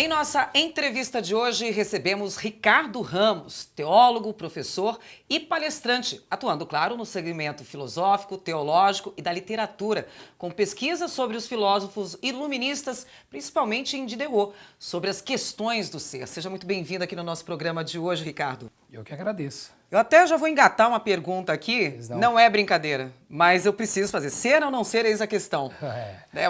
Em nossa entrevista de hoje, recebemos Ricardo Ramos, teólogo, professor e palestrante, atuando, claro, no segmento filosófico, teológico e da literatura, com pesquisas sobre os filósofos iluministas, principalmente em Diderot, sobre as questões do ser. Seja muito bem-vindo aqui no nosso programa de hoje, Ricardo. Eu que agradeço. Eu até já vou engatar uma pergunta aqui, não é brincadeira, mas eu preciso fazer. Ser ou não ser, eis a questão.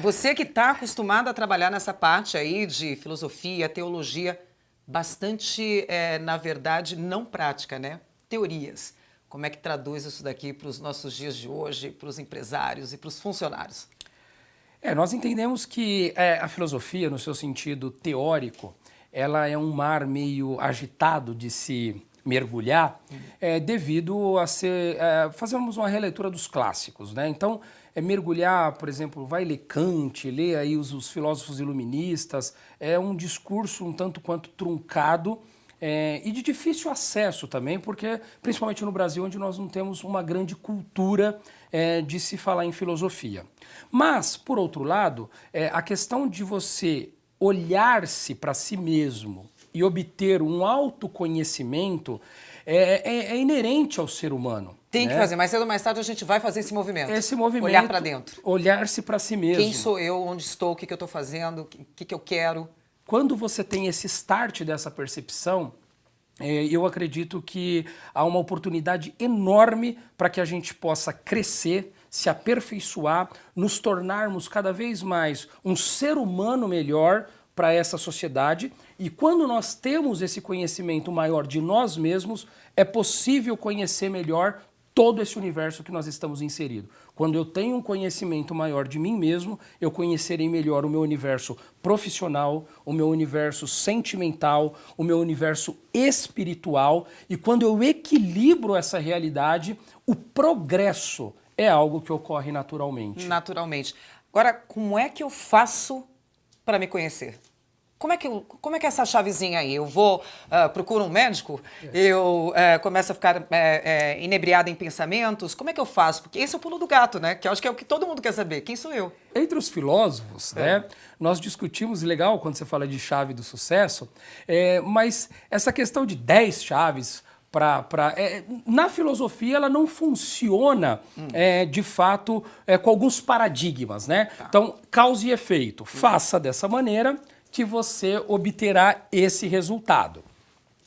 Você que está acostumado a trabalhar nessa parte aí de filosofia, teologia, bastante, na verdade, não prática, né? Teorias. Como é que traduz isso daqui para os nossos dias de hoje, para os empresários e para os funcionários? Nós entendemos que a filosofia, no seu sentido teórico, ela é um mar meio agitado de se mergulhar devido a fazermos uma releitura dos clássicos, né? Então, mergulhar, por exemplo, vai ler Kant, ler aí os filósofos iluministas, é um discurso um tanto quanto truncado e de difícil acesso também, porque principalmente no Brasil, onde nós não temos uma grande cultura de se falar em filosofia. Mas, por outro lado, a questão de você olhar-se para si mesmo e obter um autoconhecimento é inerente ao ser humano. Tem que fazer, mais cedo ou mais tarde a gente vai fazer esse movimento. Esse movimento, olhar para dentro. Olhar-se para si mesmo. Quem sou eu, onde estou, o que eu estou fazendo, o que eu quero. Quando você tem esse start dessa percepção, eu acredito que há uma oportunidade enorme para que a gente possa crescer, se aperfeiçoar, nos tornarmos cada vez mais um ser humano melhor para essa sociedade. E quando nós temos esse conhecimento maior de nós mesmos, é possível conhecer melhor todo esse universo que nós estamos inseridos. Quando eu tenho um conhecimento maior de mim mesmo, eu conhecerei melhor o meu universo profissional, o meu universo sentimental, o meu universo espiritual. E quando eu equilibro essa realidade, o progresso é algo que ocorre naturalmente. Naturalmente. Agora, como é que eu faço para me conhecer? Como é que é essa chavezinha aí? Eu vou, procuro um médico? Eu começo a ficar inebriado em pensamentos? Como é que eu faço? Porque esse é o pulo do gato, né? Que eu acho que é o que todo mundo quer saber. Quem sou eu? Entre os filósofos, nós discutimos, legal quando você fala de chave do sucesso, mas essa questão de 10 chaves na filosofia ela não funciona de fato com alguns paradigmas, né? Tá. Então, causa e efeito. Faça dessa maneira que você obterá esse resultado.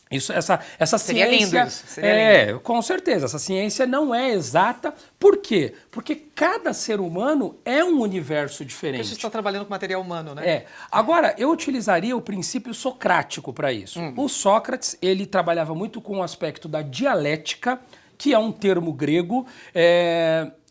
Essa seria ciência lindo isso. Seria lindo. Com certeza, essa ciência não é exata. Por quê? Porque cada ser humano é um universo diferente. Porque a gente está trabalhando com material humano, né? Agora, eu utilizaria o princípio socrático para isso. O Sócrates, ele trabalhava muito com o aspecto da dialética, que é um termo grego,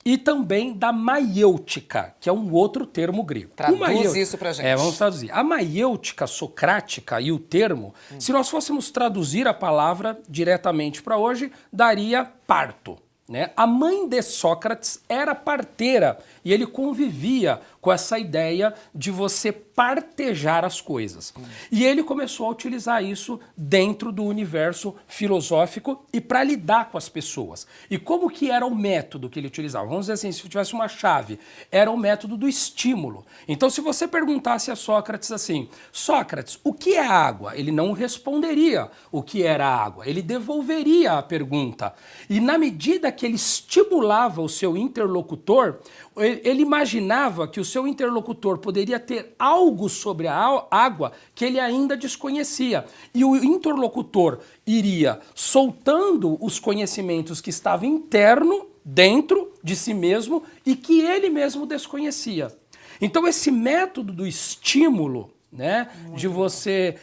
e também da maiêutica, que é um outro termo grego. Traduz isso pra gente. Vamos traduzir. A maiêutica socrática e o termo, se nós fôssemos traduzir a palavra diretamente para hoje, daria parto. Né? A mãe de Sócrates era parteira e ele convivia com essa ideia de você partejar as coisas. E ele começou a utilizar isso dentro do universo filosófico e para lidar com as pessoas. E como que era o método que ele utilizava? Vamos dizer assim, se tivesse uma chave, era o método do estímulo. Então, se você perguntasse a Sócrates assim, Sócrates, o que é água? Ele não responderia o que era água, ele devolveria a pergunta. E na medida que ele estimulava o seu interlocutor, ele imaginava que o seu interlocutor poderia ter algo sobre a água que ele ainda desconhecia. E o interlocutor iria soltando os conhecimentos que estavam interno, dentro de si mesmo, e que ele mesmo desconhecia. Então esse método do estímulo, né, de você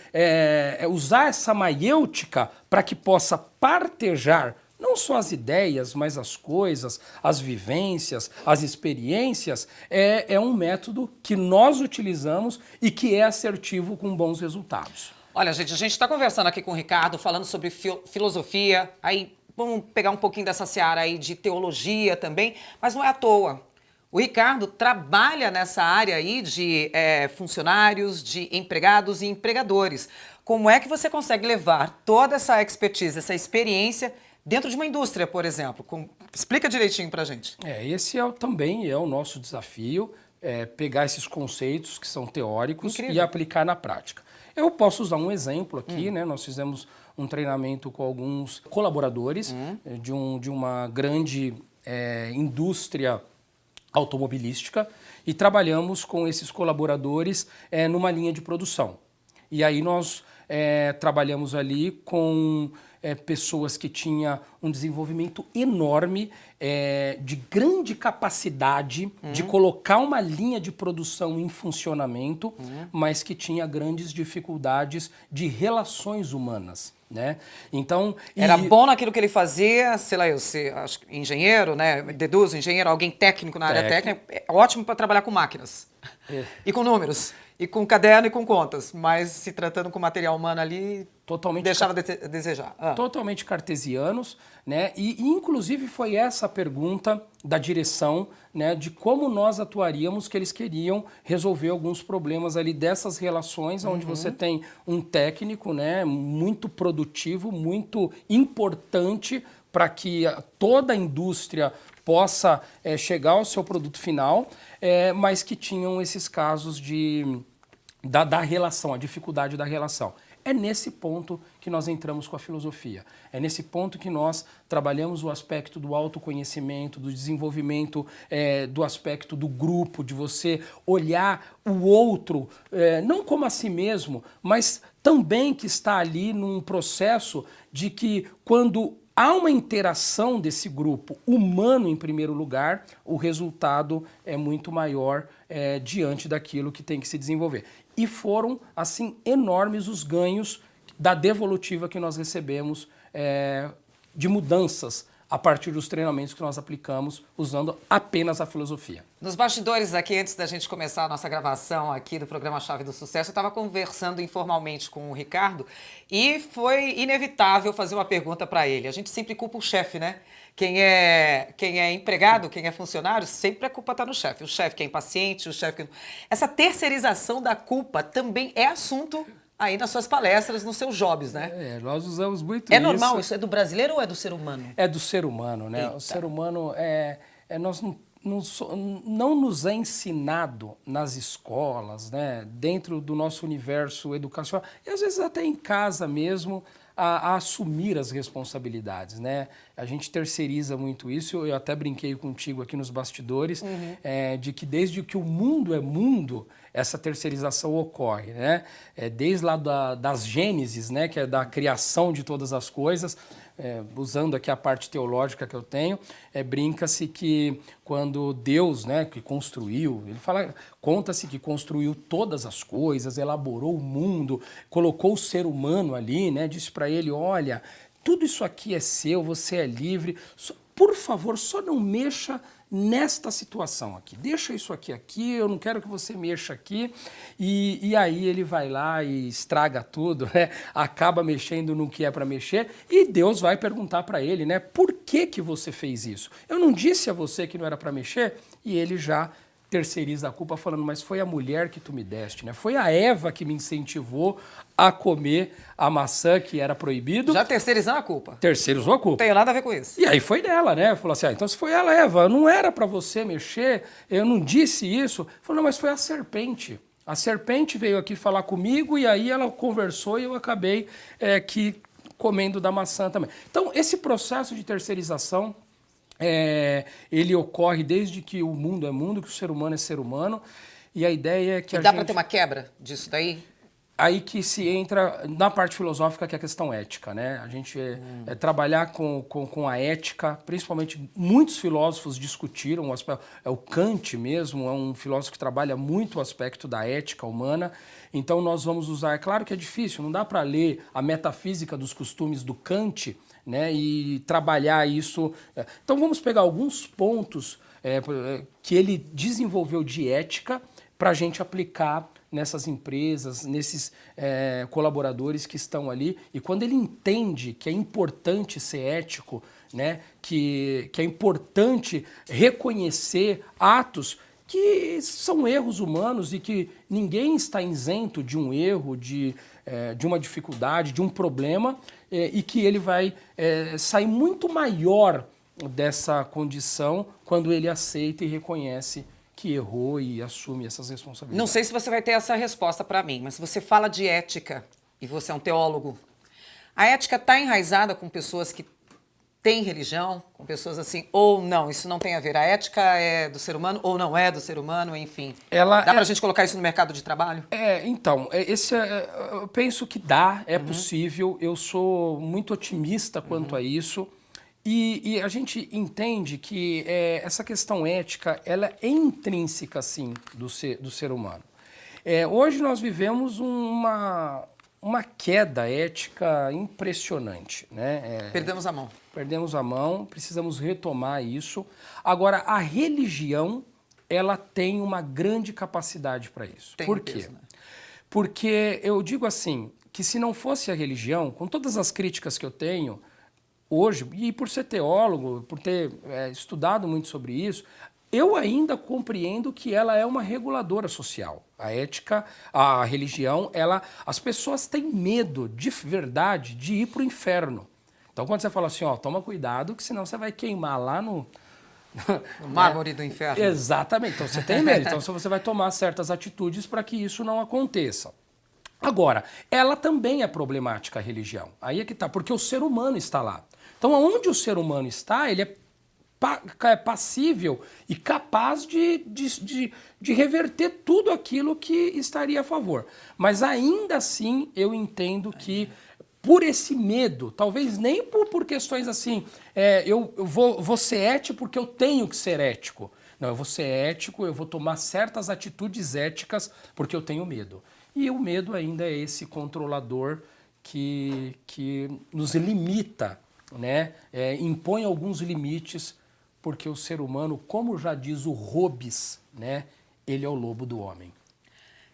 usar essa maiêutica para que possa partejar não só as ideias, mas as coisas, as vivências, as experiências, é um método que nós utilizamos e que é assertivo com bons resultados. Olha, gente, a gente está conversando aqui com o Ricardo, falando sobre filosofia, aí vamos pegar um pouquinho dessa seara aí de teologia também, mas não é à toa. O Ricardo trabalha nessa área aí de funcionários, de empregados e empregadores. Como é que você consegue levar toda essa expertise, essa experiência dentro de uma indústria, por exemplo? Explica direitinho pra gente. Esse também é o nosso desafio, pegar esses conceitos que são teóricos Incrível. e aplicar na prática. Eu posso usar um exemplo aqui, né? Nós fizemos um treinamento com alguns colaboradores de uma grande indústria automobilística e trabalhamos com esses colaboradores numa linha de produção. E aí nós trabalhamos ali com pessoas que tinham um desenvolvimento enorme, de grande capacidade de colocar uma linha de produção em funcionamento, mas que tinha grandes dificuldades de relações humanas. Né? Então, era bom naquilo que ele fazia, sei lá, acho que engenheiro, né? Deduzo, engenheiro, alguém técnico na área técnica, é ótimo para trabalhar com máquinas e com números, e com caderno e com contas, mas se tratando com material humano ali, totalmente deixava a desejar. Totalmente cartesianos, né? E inclusive foi essa a pergunta da direção, né, de como nós atuaríamos, que eles queriam resolver alguns problemas ali dessas relações, onde você tem um técnico, né, muito produtivo, muito importante para que toda a indústria possa chegar ao seu produto final, mas que tinham esses casos da relação, a dificuldade da relação. É nesse ponto que nós entramos com a filosofia. É nesse ponto que nós trabalhamos o aspecto do autoconhecimento, do desenvolvimento, do aspecto do grupo, de você olhar o outro, não como a si mesmo, mas também que está ali num processo de que quando há uma interação desse grupo humano em primeiro lugar, o resultado é muito maior diante daquilo que tem que se desenvolver. E foram, assim, enormes os ganhos da devolutiva que nós recebemos de mudanças a partir dos treinamentos que nós aplicamos usando apenas a filosofia. Nos bastidores aqui, antes da gente começar a nossa gravação aqui do programa Chave do Sucesso, eu estava conversando informalmente com o Ricardo e foi inevitável fazer uma pergunta para ele. A gente sempre culpa o chefe, né? Quem é empregado, quem é funcionário, sempre a culpa está no chefe. O chefe que é impaciente, o chefe que... Essa terceirização da culpa também é assunto aí nas suas palestras, nos seus jobs, né? Nós usamos muito isso. É normal isso? É do brasileiro ou é do ser humano? É do ser humano, né? Eita. O ser humano nós não nos é ensinado nas escolas, né? Dentro do nosso universo educacional, e às vezes até em casa mesmo, a assumir as responsabilidades, né? A gente terceiriza muito isso. Eu até brinquei contigo aqui nos bastidores, de que desde que o mundo é mundo, essa terceirização ocorre, né? Desde lá das Gênesis, né? Que é da criação de todas as coisas, usando aqui a parte teológica que eu tenho, brinca-se que quando Deus, né, que construiu, conta-se que construiu todas as coisas, elaborou o mundo, colocou o ser humano ali, né, disse para ele, olha, tudo isso aqui é seu, você é livre, por favor, só não mexa nesta situação aqui. Deixa isso aqui, eu não quero que você mexa aqui. E aí ele vai lá e estraga tudo, né? Acaba mexendo no que é para mexer e Deus vai perguntar para ele, né? Por que você fez isso? Eu não disse a você que não era para mexer? E ele já terceiriza a culpa falando, mas foi a mulher que tu me deste, né? Foi a Eva que me incentivou a comer a maçã que era proibido. Já terceirizando a culpa. Terceirizou a culpa. Não tenho nada a ver com isso. E aí foi dela, né? Falou assim, então se foi ela, Eva, não era para você mexer, eu não disse isso. Falou, não, mas foi a serpente. A serpente veio aqui falar comigo e aí ela conversou e eu acabei que comendo da maçã também. Então, esse processo de terceirização, ele ocorre desde que o mundo é mundo, que o ser humano é ser humano, e a ideia é que dá para ter uma quebra disso daí? Aí que se entra na parte filosófica, que é a questão ética, né? A gente trabalhar com a ética, principalmente muitos filósofos discutiram, o Kant mesmo é um filósofo que trabalha muito o aspecto da ética humana, então nós vamos usar, é claro que é difícil, não dá para ler a metafísica dos costumes do Kant, né, e trabalhar isso. Então vamos pegar alguns pontos que ele desenvolveu de ética para a gente aplicar nessas empresas, nesses colaboradores que estão ali. E quando ele entende que é importante ser ético, né, que é importante reconhecer atos que são erros humanos e que ninguém está isento de um erro, de uma dificuldade, de um problema, e que ele vai sair muito maior dessa condição quando ele aceita e reconhece que errou e assume essas responsabilidades. Não sei se você vai ter essa resposta para mim, mas se você fala de ética e você é um teólogo, a ética está enraizada com pessoas que têm religião, com pessoas assim, ou não, isso não tem a ver. A ética é do ser humano ou não é do ser humano, enfim. Dá pra gente colocar isso no mercado de trabalho? Eu penso que dá, é possível, eu sou muito otimista quanto a isso. E a gente entende que essa questão ética, ela é intrínseca, sim, do ser humano. Hoje nós vivemos uma queda ética impressionante, né? Perdemos a mão. Perdemos a mão, precisamos retomar isso. Agora, a religião, ela tem uma grande capacidade para isso. Por quê? Peso, né? Porque eu digo assim, que se não fosse a religião, com todas as críticas que eu tenho, hoje, e por ser teólogo, por ter estudado muito sobre isso, eu ainda compreendo que ela é uma reguladora social. A ética, a religião, as pessoas têm medo, de verdade, de ir para o inferno. Então, quando você fala assim, toma cuidado, que senão você vai queimar lá no mármore do inferno. Exatamente. Então, você tem medo. Então, você vai tomar certas atitudes para que isso não aconteça. Agora, ela também é problemática, a religião. Aí é que tá, porque o ser humano está lá. Então, onde o ser humano está, ele é passível e capaz de reverter tudo aquilo que estaria a favor. Mas ainda assim, eu entendo que por esse medo, talvez nem por questões assim, eu vou ser ético porque eu tenho que ser ético. Não, eu vou ser ético, eu vou tomar certas atitudes éticas porque eu tenho medo. E o medo ainda é esse controlador que nos limita, né? Impõe alguns limites, porque o ser humano, como já diz o Hobbes, né? Ele é o lobo do homem.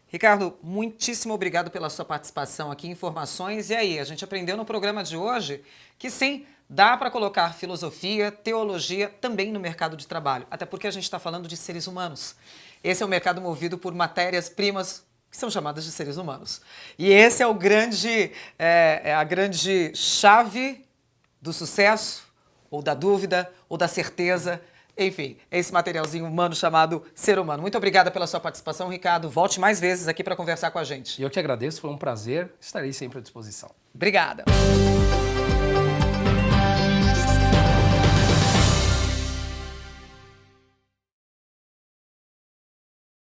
Ricardo, muitíssimo obrigado pela sua participação aqui, informações. E aí, a gente aprendeu no programa de hoje que sim, dá para colocar filosofia, teologia também no mercado de trabalho, até porque a gente está falando de seres humanos. Esse é um mercado movido por matérias-primas que são chamadas de seres humanos. E esse é a grande chave do sucesso, ou da dúvida, ou da certeza. Enfim, esse materialzinho humano chamado ser humano. Muito obrigada pela sua participação, Ricardo. Volte mais vezes aqui para conversar com a gente. Eu que agradeço, foi um prazer. Estarei sempre à disposição. Obrigada.